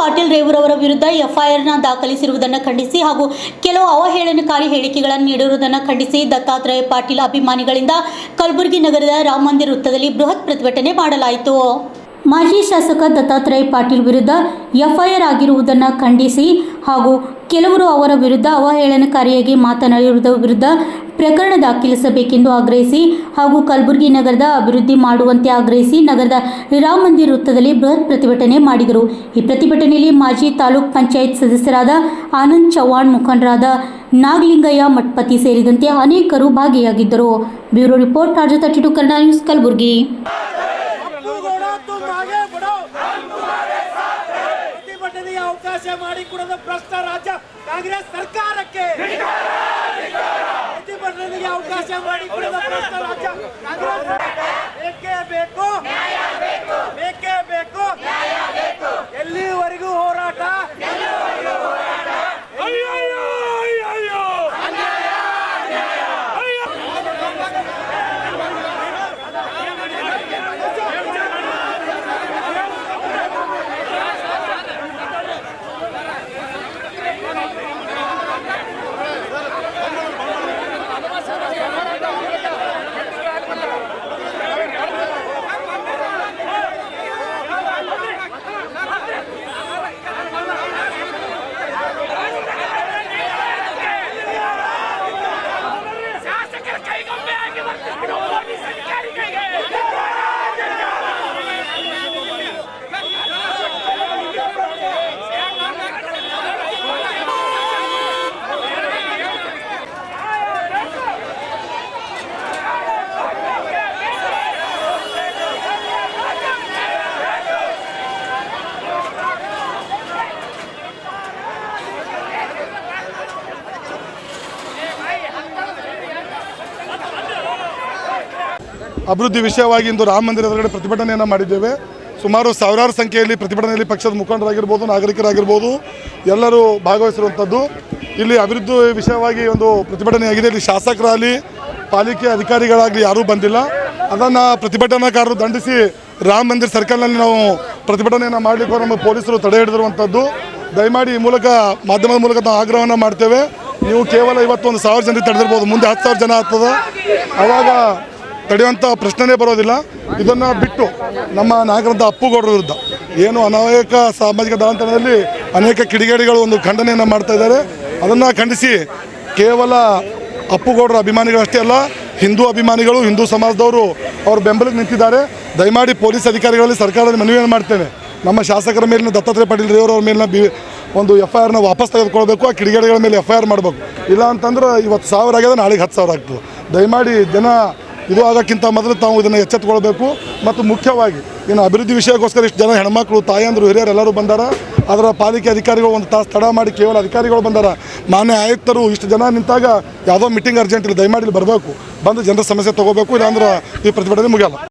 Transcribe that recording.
ಪಾಟೀಲ್ ರೇವೂರವರ ವಿರುದ್ಧ ಎಫ್ಐಆರ್ನ ದಾಖಲಿಸಿರುವುದನ್ನು ಖಂಡಿಸಿ ಹಾಗೂ ಕೆಲವು ಅವಹೇಳನಕಾರಿ ಹೇಳಿಕೆಗಳನ್ನು ನೀಡಿರುವುದನ್ನು ಖಂಡಿಸಿ ದತ್ತಾತ್ರೇಯ ಪಾಟೀಲ್ ಅಭಿಮಾನಿಗಳಿಂದ ಕಲಬುರಗಿ ನಗರದ ರಾಮ ಮಂದಿರ ವೃತ್ತದಲ್ಲಿ ಬೃಹತ್ ಪ್ರತಿಭಟನೆ ಮಾಡಲಾಯಿತು. ಮಾಜಿ ಶಾಸಕ ದತ್ತಾತ್ರೇಯ ಪಾಟೀಲ್ ವಿರುದ್ಧ ಎಫ್ಐಆರ್ ಆಗಿರುವುದನ್ನು ಖಂಡಿಸಿ ಹಾಗೂ ಕೆಲವರು ಅವರ ವಿರುದ್ಧ ಅವಹೇಳನಕಾರಿಯಾಗಿ ಮಾತನಾಡಿರುವುದರ ವಿರುದ್ಧ ಪ್ರಕರಣ ದಾಖಲಿಸಬೇಕೆಂದು ಆಗ್ರಹಿಸಿ ಹಾಗೂ ಕಲಬುರಗಿ ನಗರದ ಅಭಿವೃದ್ಧಿ ಮಾಡುವಂತೆ ಆಗ್ರಹಿಸಿ ನಗರದ ರಾಮ ಮಂದಿರ ವೃತ್ತದಲ್ಲಿ ಬೃಹತ್ ಪ್ರತಿಭಟನೆ ಮಾಡಿದರು. ಈ ಪ್ರತಿಭಟನೆಯಲ್ಲಿ ಮಾಜಿ ತಾಲೂಕ್ ಪಂಚಾಯತ್ ಸದಸ್ಯರಾದ ಆನಂದ್ ಚವ್ಹಾಣ್, ಮುಖಂಡರಾದ ನಾಗಲಿಂಗಯ್ಯ ಮಠಪತಿ ಸೇರಿದಂತೆ ಅನೇಕರು ಭಾಗಿಯಾಗಿದ್ದರು. ಬ್ಯೂರೋ ರಿಪೋರ್ಟ್, ರಾಜ್ಯ 32 ಕನ್ನಡ ನ್ಯೂಸ್, ಕಲಬುರಗಿ. ಅವಕಾಶ ಮಾಡಿಕೊಡದ ಭ್ರಷ್ಟ ರಾಜ್ಯ ಕಾಂಗ್ರೆಸ್ ಸರ್ಕಾರಕ್ಕೆ ಪ್ರತಿಭಟನೆಗೆ ಅವಕಾಶ ಮಾಡಿಕೊಡದ ಭ್ರಷ್ಟ ರಾಜ್ಯ ಕಾಂಗ್ರೆಸ್ ಬೇಕೇ ಬೇಕು, ಬೇಕೇ ಬೇಕು. ಎಲ್ಲಿವರೆಗೂ ಹೋರಾಟ? ಅಭಿವೃದ್ಧಿ ವಿಷಯವಾಗಿ ಇಂದು ರಾಮ ಮಂದಿರ ಎದುರುಗಡೆ ಪ್ರತಿಭಟನೆಯನ್ನು ಮಾಡಿದ್ದೇವೆ. ಸುಮಾರು ಸಾವಿರಾರು ಸಂಖ್ಯೆಯಲ್ಲಿ ಪ್ರತಿಭಟನೆಯಲ್ಲಿ ಪಕ್ಷದ ಮುಖಂಡರಾಗಿರ್ಬೋದು, ನಾಗರಿಕರಾಗಿರ್ಬೋದು, ಎಲ್ಲರೂ ಭಾಗವಹಿಸಿರುವಂಥದ್ದು. ಇಲ್ಲಿ ಅಭಿವೃದ್ಧಿ ವಿಷಯವಾಗಿ ಒಂದು ಪ್ರತಿಭಟನೆಯಾಗಿದೆ. ಇಲ್ಲಿ ಶಾಸಕರಾಗಲಿ ಪಾಲಿಕೆ ಅಧಿಕಾರಿಗಳಾಗಲಿ ಯಾರೂ ಬಂದಿಲ್ಲ. ಅದನ್ನು ಪ್ರತಿಭಟನಾಕಾರರು ದಂಡಿಸಿ ರಾಮ ಮಂದಿರ ಸರ್ಕಲ್ನಲ್ಲಿ ನಾವು ಪ್ರತಿಭಟನೆಯನ್ನು ಮಾಡಲಿಕ್ಕೆ ನಮ್ಮ ಪೊಲೀಸರು ತಡೆ ಹಿಡಿದಿರುವಂಥದ್ದು. ದಯಮಾಡಿ ಈ ಮೂಲಕ ಮಾಧ್ಯಮದ ಮೂಲಕ ನಾವು ಆಗ್ರಹವನ್ನು ಮಾಡ್ತೇವೆ. ನೀವು ಕೇವಲ ಇವತ್ತು 1,000 ಜನರಿಗೆ ತಡೆದಿರ್ಬೋದು, ಮುಂದೆ 10,000 ಜನ ಆಗ್ತದೆ, ಆವಾಗ ತಡೆಯುವಂಥ ಪ್ರಶ್ನೆನೇ ಬರೋದಿಲ್ಲ. ಇದನ್ನು ಬಿಟ್ಟು ನಮ್ಮ ನಾಯಕರಂಥ ಅಪ್ಪುಗೌಡರ ವಿರುದ್ಧ ಏನು ಅನೇಕ ಸಾಮಾಜಿಕ ಜಾಲತಾಣದಲ್ಲಿ ಅನೇಕ ಕಿಡಿಗೇಡಿಗಳು ಒಂದು ಖಂಡನೆಯನ್ನು ಮಾಡ್ತಾ ಇದ್ದಾರೆ. ಅದನ್ನು ಖಂಡಿಸಿ ಕೇವಲ ಅಪ್ಪುಗೌಡರ ಅಭಿಮಾನಿಗಳಷ್ಟೇ ಅಲ್ಲ, ಹಿಂದೂ ಅಭಿಮಾನಿಗಳು, ಹಿಂದೂ ಸಮಾಜದವರು ಅವ್ರ ಬೆಂಬಲಕ್ಕೆ ನಿಂತಿದ್ದಾರೆ. ದಯಮಾಡಿ ಪೊಲೀಸ್ ಅಧಿಕಾರಿಗಳಲ್ಲಿ ಸರ್ಕಾರದಲ್ಲಿ ಮನವಿಯನ್ನು ಮಾಡ್ತೇವೆ. ನಮ್ಮ ಶಾಸಕರ ಮೇಲಿನ ದತ್ತಾತ್ರೇಯ ಪಾಟೀಲ್ ರೇವೂರವ್ರ ಮೇಲಿನ ಒಂದು ಎಫ್ಐಆರ್ನ ವಾಪಸ್ ತೆಗೆದುಕೊಳ್ಬೇಕು. ಆ ಕಿಡಿಗೇಡಿಗಳ ಮೇಲೆ ಎಫ್ಐಆರ್ ಮಾಡಬೇಕು. ಇಲ್ಲ ಅಂತಂದ್ರೆ ಇವತ್ತು 1,000 ಆಗ್ಯದ, ನಾಳೆಗೆ 10,000 ಆಗ್ತದೆ. ದಯಮಾಡಿ ಜನ ಇದು ಆಗೋಕ್ಕಿಂತ ಮೊದಲು ತಾವು ಇದನ್ನು ಎಚ್ಚೆತ್ತುಕೊಳ್ಬೇಕು. ಮತ್ತು ಮುಖ್ಯವಾಗಿ ಇನ್ನು ಅಭಿವೃದ್ಧಿ ವಿಷಯಕ್ಕೋಸ್ಕರ ಇಷ್ಟು ಜನ ಹೆಣ್ಮಕ್ಳು, ತಾಯಂದರು, ಹಿರಿಯರು ಎಲ್ಲರೂ ಬಂದಾರ. ಅದರ ಪಾಲಿಕೆ ಅಧಿಕಾರಿಗಳು ಒಂದು ತಾಸು ತಡ ಮಾಡಿ ಕೇವಲ ಅಧಿಕಾರಿಗಳು ಬಂದಾರ. ಮಾನ್ಯ ಆಯುಕ್ತರು ಇಷ್ಟು ಜನ ನಿಂತಾಗ ಯಾವುದೋ ಮೀಟಿಂಗ್ ಅರ್ಜೆಂಟ್ ಇಲ್ಲ, ದಯಮಾಡಿ ಇಲ್ಲಿ ಬರಬೇಕು, ಬಂದು ಜನರ ಸಮಸ್ಯೆ ತೊಗೋಬೇಕು. ಇಲ್ಲಾಂದ್ರೆ ಈ ಪ್ರತಿಭಟನೆ ಮುಗಿಯಲ್ಲ.